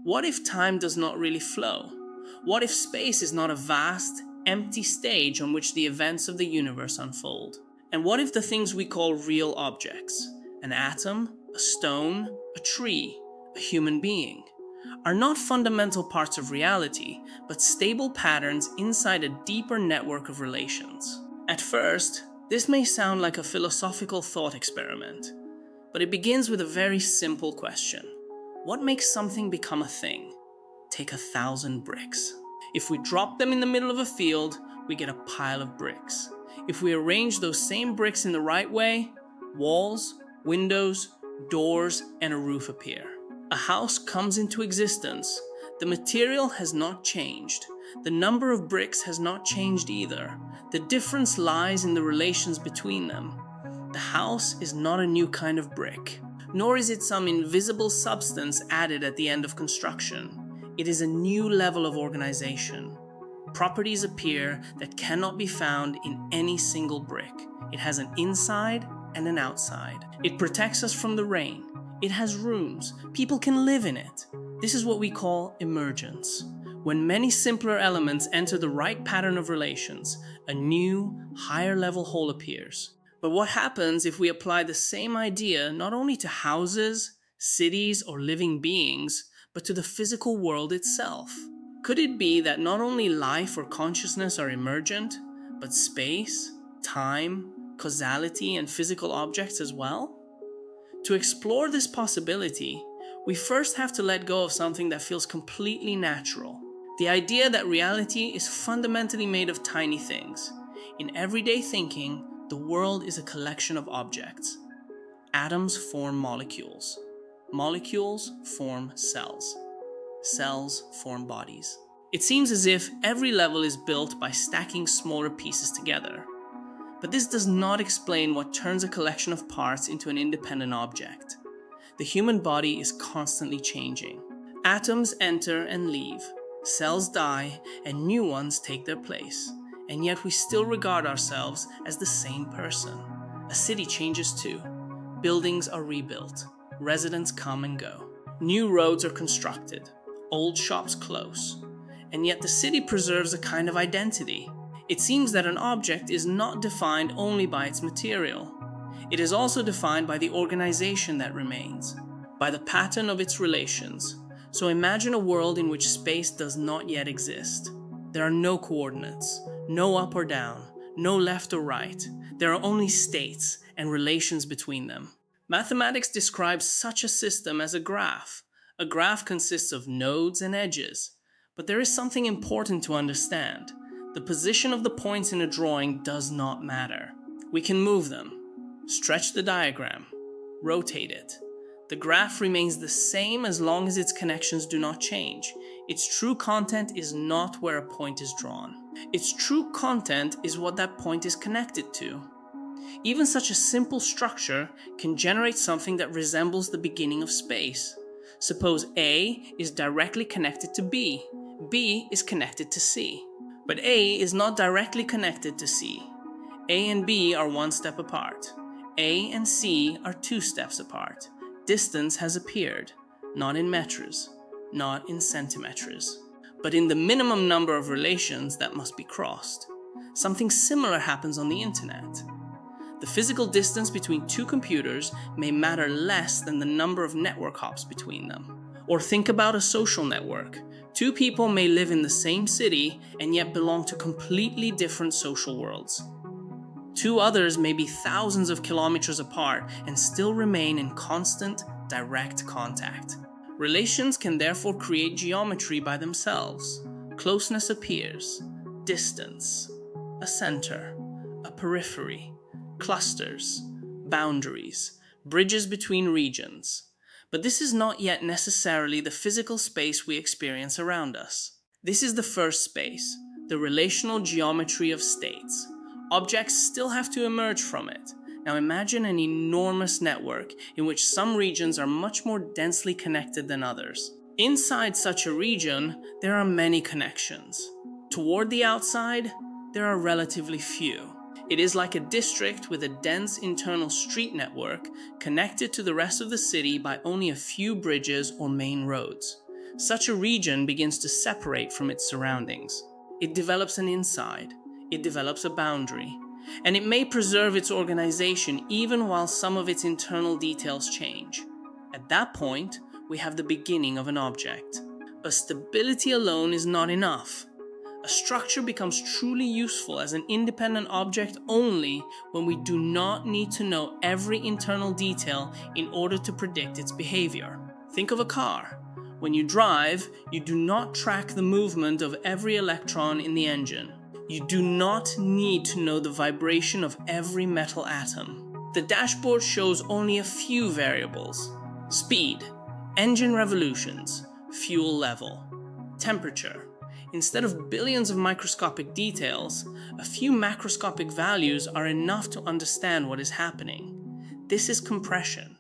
What if time does not really flow? What if space is not a vast, empty stage on which the events of the universe unfold? And what if the things we call real objects, an atom, a stone, a tree, a human being, are not fundamental parts of reality, but stable patterns inside a deeper network of relations? At first, this may sound like a philosophical thought experiment, but it begins with a very simple question. What makes something become a thing? Take 1,000 bricks. If we drop them in the middle of a field, we get a pile of bricks. If we arrange those same bricks in the right way, walls, windows, doors, and a roof appear. A house comes into existence. The material has not changed. The number of bricks has not changed either. The difference lies in the relations between them. The house is not a new kind of brick, nor is it some invisible substance added at the end of construction. It is a new level of organization. Properties appear that cannot be found in any single brick. It has an inside and an outside. It protects us from the rain. It has rooms. People can live in it. This is what we call emergence. When many simpler elements enter the right pattern of relations, a new, higher level whole appears. But what happens if we apply the same idea not only to houses, cities, or living beings, but to the physical world itself? Could it be that not only life or consciousness are emergent, but space, time, causality, and physical objects as well? To explore this possibility, we first have to let go of something that feels completely natural. The idea that reality is fundamentally made of tiny things. In everyday thinking, the world is a collection of objects. Atoms form molecules. Molecules form cells. Cells form bodies. It seems as if every level is built by stacking smaller pieces together. But this does not explain what turns a collection of parts into an independent object. The human body is constantly changing. Atoms enter and leave. Cells die and new ones take their place. And yet we still regard ourselves as the same person. A city changes too. Buildings are rebuilt. Residents come and go. New roads are constructed. Old shops close. And yet the city preserves a kind of identity. It seems that an object is not defined only by its material. It is also defined by the organization that remains, by the pattern of its relations. So imagine a world in which space does not yet exist. There are no coordinates, no up or down, no left or right. There are only states and relations between them. Mathematics describes such a system as a graph. A graph consists of nodes and edges. But there is something important to understand. The position of the points in a drawing does not matter. We can move them, stretch the diagram, rotate it. The graph remains the same as long as its connections do not change. Its true content is not where a point is drawn. Its true content is what that point is connected to. Even such a simple structure can generate something that resembles the beginning of space. Suppose A is directly connected to B. B is connected to C. But A is not directly connected to C. A and B are one step apart. A and C are 2 steps apart. Distance has appeared, not in meters, not in centimeters, but in the minimum number of relations that must be crossed. Something similar happens on the internet. The physical distance between 2 computers may matter less than the number of network hops between them. Or think about a social network. 2 people may live in the same city and yet belong to completely different social worlds. 2 others may be thousands of kilometers apart and still remain in constant, direct contact. Relations can therefore create geometry by themselves. Closeness appears, distance, a center, a periphery, clusters, boundaries, bridges between regions. But this is not yet necessarily the physical space we experience around us. This is the first space, the relational geometry of states. Objects still have to emerge from it. Now imagine an enormous network in which some regions are much more densely connected than others. Inside such a region, there are many connections. Toward the outside, there are relatively few. It is like a district with a dense internal street network connected to the rest of the city by only a few bridges or main roads. such a region begins to separate from its surroundings. It develops an inside, it develops a boundary, and it may preserve its organization even while some of its internal details change. At that point, we have the beginning of an object. But stability alone is not enough. A structure becomes truly useful as an independent object only when we do not need to know every internal detail in order to predict its behavior. Think of a car. When you drive, you do not track the movement of every electron in the engine. You do not need to know the vibration of every metal atom. The dashboard shows only a few variables: speed, engine revolutions, fuel level, temperature. Instead of billions of microscopic details, a few macroscopic values are enough to understand what is happening. This is compression.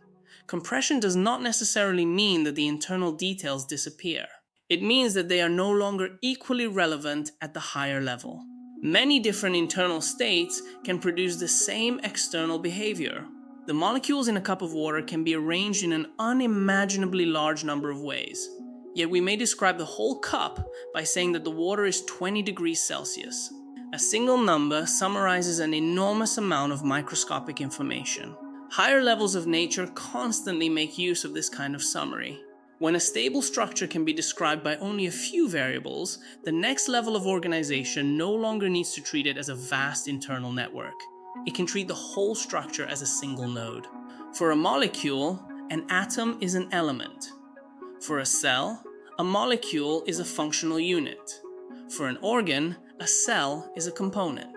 Compression does not necessarily mean that the internal details disappear. It means that they are no longer equally relevant at the higher level. Many different internal states can produce the same external behavior. The molecules in a cup of water can be arranged in an unimaginably large number of ways. Yet we may describe the whole cup by saying that the water is 20 degrees Celsius. A single number summarizes an enormous amount of microscopic information. Higher levels of nature constantly make use of this kind of summary. When a stable structure can be described by only a few variables, the next level of organization no longer needs to treat it as a vast internal network. It can treat the whole structure as a single node. For a molecule, an atom is an element. For a cell, a molecule is a functional unit. For an organ, a cell is a component.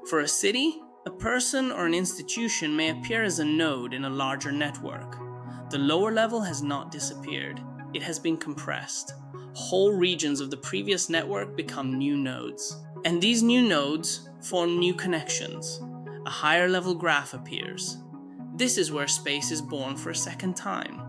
For a city, a person or an institution may appear as a node in a larger network. The lower level has not disappeared. It has been compressed. Whole regions of the previous network become new nodes. And these new nodes form new connections. A higher level graph appears. This is where space is born for a second time.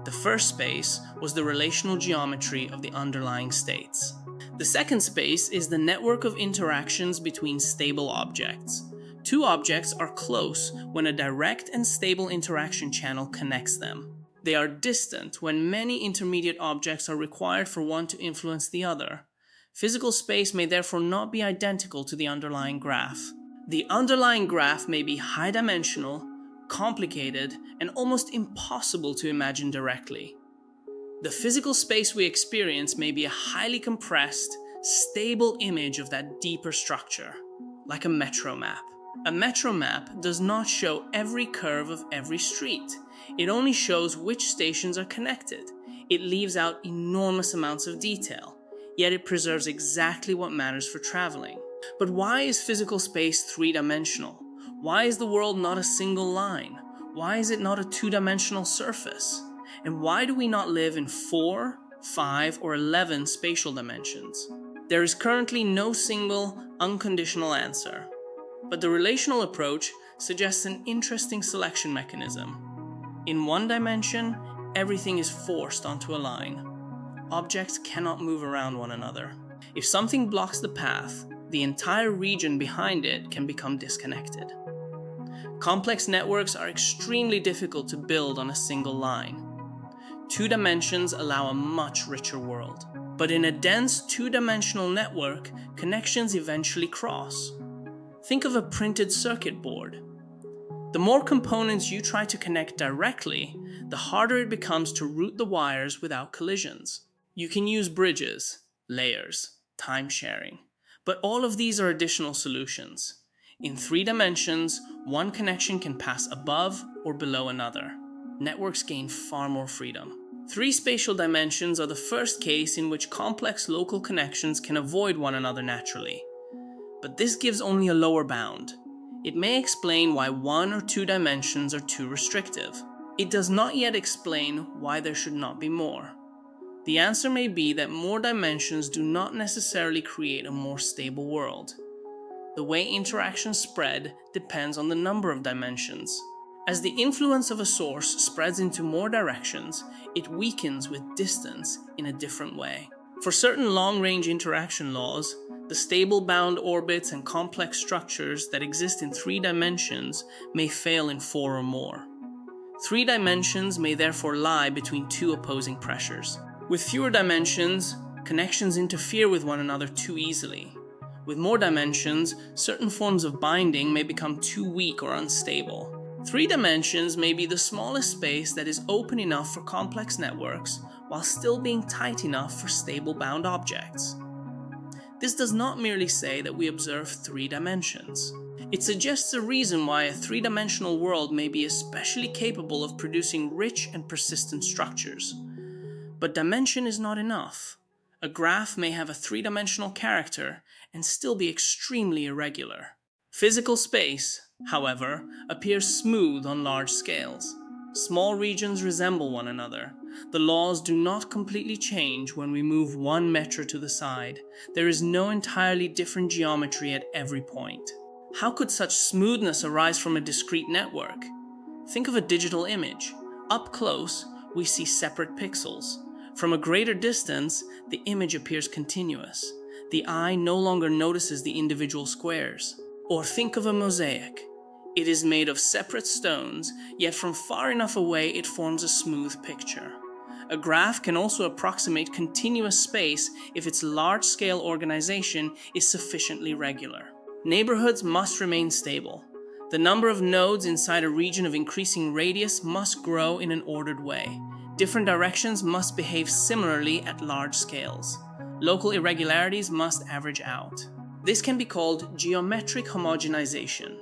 The first space was the relational geometry of the underlying states. The second space is the network of interactions between stable objects. Two objects are close when a direct and stable interaction channel connects them. They are distant when many intermediate objects are required for one to influence the other. Physical space may therefore not be identical to the underlying graph. The underlying graph may be high-dimensional, complicated, and almost impossible to imagine directly. The physical space we experience may be a highly compressed, stable image of that deeper structure, like a metro map. A metro map does not show every curve of every street. It only shows which stations are connected. It leaves out enormous amounts of detail, yet it preserves exactly what matters for traveling. But why is physical space three-dimensional? Why is the world not a single line? Why is it not a two-dimensional surface? And why do we not live in 4, 5, or 11 spatial dimensions? There is currently no single, unconditional answer. But the relational approach suggests an interesting selection mechanism. In one dimension, everything is forced onto a line. Objects cannot move around one another. If something blocks the path, the entire region behind it can become disconnected. Complex networks are extremely difficult to build on a single line. Two dimensions allow a much richer world. But in a dense two-dimensional network, connections eventually cross. Think of a printed circuit board. The more components you try to connect directly, the harder it becomes to route the wires without collisions. You can use bridges, layers, time sharing, but all of these are additional solutions. In 3 dimensions, one connection can pass above or below another. Networks gain far more freedom. 3 spatial dimensions are the first case in which complex local connections can avoid one another naturally. But this gives only a lower bound. It may explain why 1 or 2 dimensions are too restrictive. It does not yet explain why there should not be more. The answer may be that more dimensions do not necessarily create a more stable world. The way interactions spread depends on the number of dimensions. As the influence of a source spreads into more directions, it weakens with distance in a different way. For certain long-range interaction laws, the stable bound orbits and complex structures that exist in 3 dimensions may fail in 4 or more. 3 dimensions may therefore lie between 2 opposing pressures. With fewer dimensions, connections interfere with one another too easily. With more dimensions, certain forms of binding may become too weak or unstable. 3 dimensions may be the smallest space that is open enough for complex networks while still being tight enough for stable bound objects. This does not merely say that we observe 3 dimensions. It suggests a reason why a 3-dimensional world may be especially capable of producing rich and persistent structures. But dimension is not enough. A graph may have a 3-dimensional character and still be extremely irregular. Physical space, however, appears smooth on large scales. Small regions resemble one another. The laws do not completely change when we move 1 meter to the side. There is no entirely different geometry at every point. How could such smoothness arise from a discrete network? Think of a digital image. Up close, we see separate pixels. From a greater distance, the image appears continuous. The eye no longer notices the individual squares. Or think of a mosaic. It is made of separate stones, yet from far enough away it forms a smooth picture. A graph can also approximate continuous space if its large-scale organization is sufficiently regular. Neighborhoods must remain stable. The number of nodes inside a region of increasing radius must grow in an ordered way. Different directions must behave similarly at large scales. Local irregularities must average out. This can be called geometric homogenization.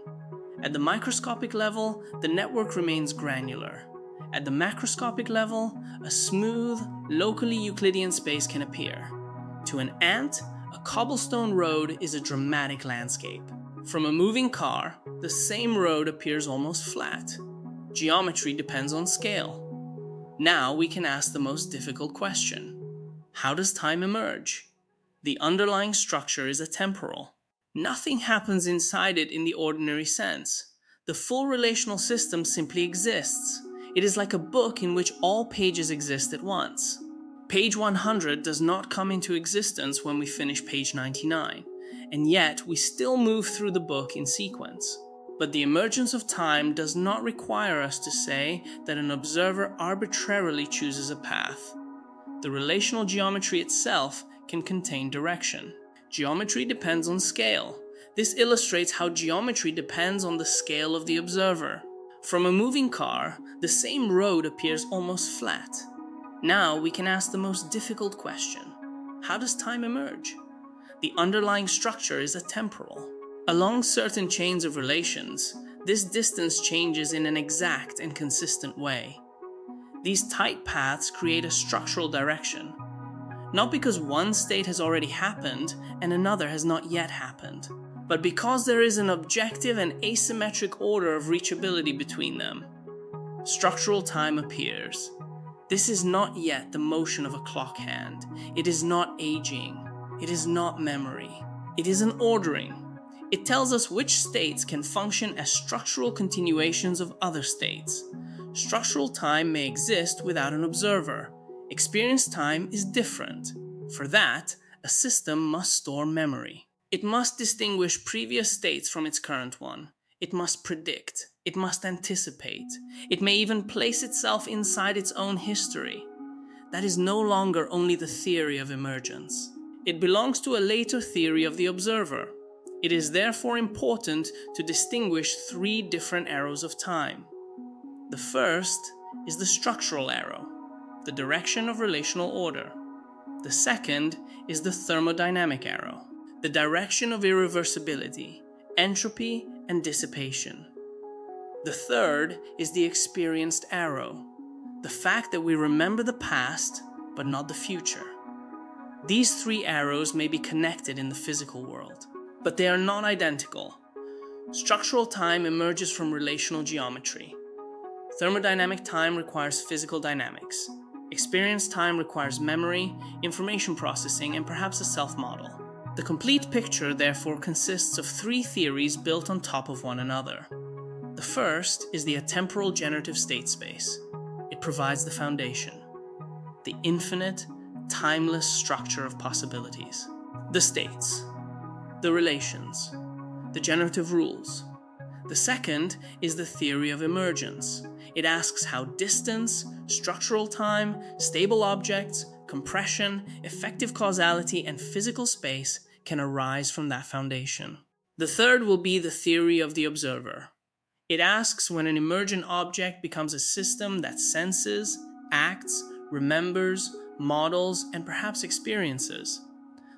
At the microscopic level, the network remains granular. At the macroscopic level, a smooth, locally Euclidean space can appear. To an ant, a cobblestone road is a dramatic landscape. From a moving car, the same road appears almost flat. Geometry depends on scale. Now we can ask the most difficult question. How does time emerge? The underlying structure is atemporal. Nothing happens inside it in the ordinary sense. The full relational system simply exists. It is like a book in which all pages exist at once. Page 100 does not come into existence when we finish page 99, and yet we still move through the book in sequence. But the emergence of time does not require us to say that an observer arbitrarily chooses a path. The relational geometry itself can contain direction. Geometry depends on scale. This illustrates how geometry depends on the scale of the observer. From a moving car, the same road appears almost flat. Now we can ask the most difficult question. How does time emerge? The underlying structure is atemporal. Along certain chains of relations, this distance changes in an exact and consistent way. These tight paths create a structural direction. Not because one state has already happened and another has not yet happened, but because there is an objective and asymmetric order of reachability between them. Structural time appears. This is not yet the motion of a clock hand. It is not aging. It is not memory. It is an ordering. It tells us which states can function as structural continuations of other states. Structural time may exist without an observer. Experienced time is different. For that, a system must store memory. It must distinguish previous states from its current one. It must predict. It must anticipate. It may even place itself inside its own history. That is no longer only the theory of emergence. It belongs to a later theory of the observer. It is therefore important to distinguish 3 different arrows of time. The first is the structural arrow, the direction of relational order. The second is the thermodynamic arrow, the direction of irreversibility, entropy, and dissipation. The third is the experienced arrow, the fact that we remember the past but not the future. These 3 arrows may be connected in the physical world, but they are not identical. Structural time emerges from relational geometry. Thermodynamic time requires physical dynamics. Experienced time requires memory, information processing, and perhaps a self-model. The complete picture, therefore, consists of 3 theories built on top of one another. The first is the atemporal generative state space. It provides the foundation, the infinite, timeless structure of possibilities. The states, the relations, the generative rules. The second is the theory of emergence. It asks how distance, structural time, stable objects, Compression, effective causality, and physical space can arise from that foundation. The third will be the theory of the observer. It asks when an emergent object becomes a system that senses, acts, remembers, models, and perhaps experiences.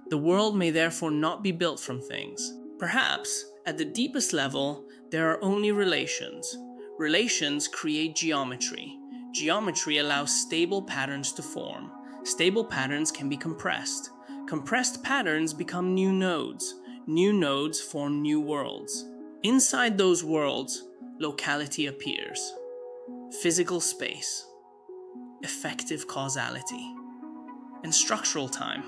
The world may therefore not be built from things. Perhaps, at the deepest level, there are only relations. Relations create geometry. Geometry allows stable patterns to form. Stable patterns can be compressed. Compressed patterns become new nodes. New nodes form new worlds. Inside those worlds, locality appears. Physical space, effective causality, and structural time.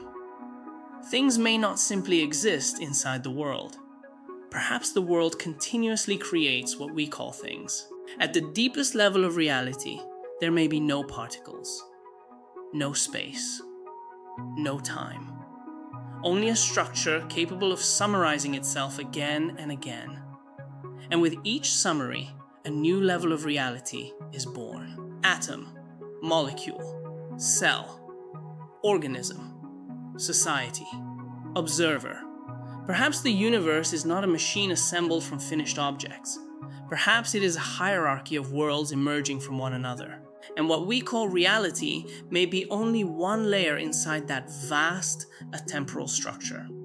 Things may not simply exist inside the world. Perhaps the world continuously creates what we call things. At the deepest level of reality, there may be no particles, no space, no time. Only a structure capable of summarizing itself again and again. And with each summary, a new level of reality is born. Atom, molecule, cell, organism, society, observer. Perhaps the universe is not a machine assembled from finished objects. Perhaps it is a hierarchy of worlds emerging from one another. And what we call reality may be only one layer inside that vast atemporal structure.